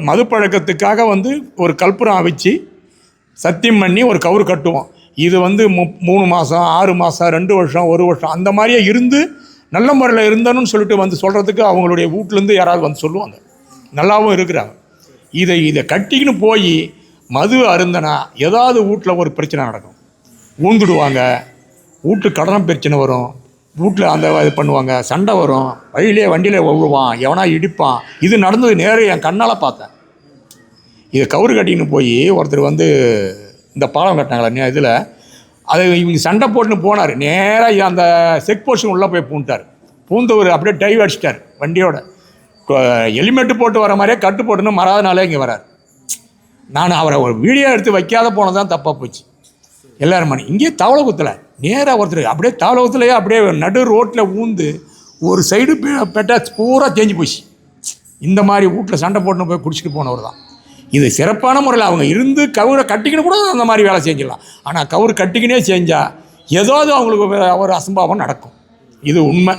மது பழக்கத்துக்காக ஒரு கற்பூரம் வச்சு சத்தியம் பண்ணி ஒரு கவுறு கட்டுவோம். இது 3 மாதம் 6 மாதம் 2 வருஷம் 1 வருஷம் அந்த மாதிரியே இருந்து நல்ல முறையில் இருந்தணும்னு சொல்லிட்டு சொல்கிறதுக்கு அவங்களுடைய வீட்டிலேருந்து யாராவது சொல்லுவாங்க. நல்லாவும் இருக்கிறாங்க. இதை கட்டிக்கின்னு போய் மது அருந்தனா ஏதாவது வீட்டில் ஒரு பிரச்சனை நடக்கும். ஊந்துடுவாங்க, வீட்டுக்கு கடன பிரச்சனை வரும், வீட்டில் இது பண்ணுவாங்க, சண்டை வரும், வண்டியில் விழுவான், எவனா இடிப்பான். இது நடந்தது நேரம் என் கண்ணால் பார்த்தேன். இதை கவுறு கட்டின்னு போய் ஒருத்தர் இந்த பாலம் கட்டினாங்களே இதில் இவங்க சண்டை போட்டுன்னு போனார். நேராக அந்த செக் போஸ்ட் உள்ளே போய் பூண்டார். பூந்தவர் அப்படியே டைவ் அடிச்சிட்டார் வண்டியோட. ஹெல்மெட்டு போட்டு வர மாதிரியே கட்டு போட்டுன்னு மறாதனாலே இங்கே வரார். நான் அவரை ஒரு வீடியோ எடுத்து வைக்காத போனதான் தப்பாக போச்சு. எல்லாரும் இங்கேயே தவளை குத்தலை, நேராக ஒருத்தர் அப்படியே தவளை குத்தலையே அப்படியே நடு ரோட்டில் ஊந்து ஒரு சைடு பெட்டா பூரா தேஞ்சு போச்சு. இந்த மாதிரி வீட்டில் சண்டை போட்டுன்னு போய் குடிச்சிட்டு போனவர் தான். இது சிறப்பான முறையில் அவங்க இருந்து கவுரை கட்டிக்கின்னு கூட அந்த மாதிரி வேலை செஞ்சிடலாம். ஆனால் கவுரு கட்டிக்கினே செஞ்சால் ஏதாவது அவங்களுக்கு ஒரு அசம்பாவம் நடக்கும். இது உண்மை.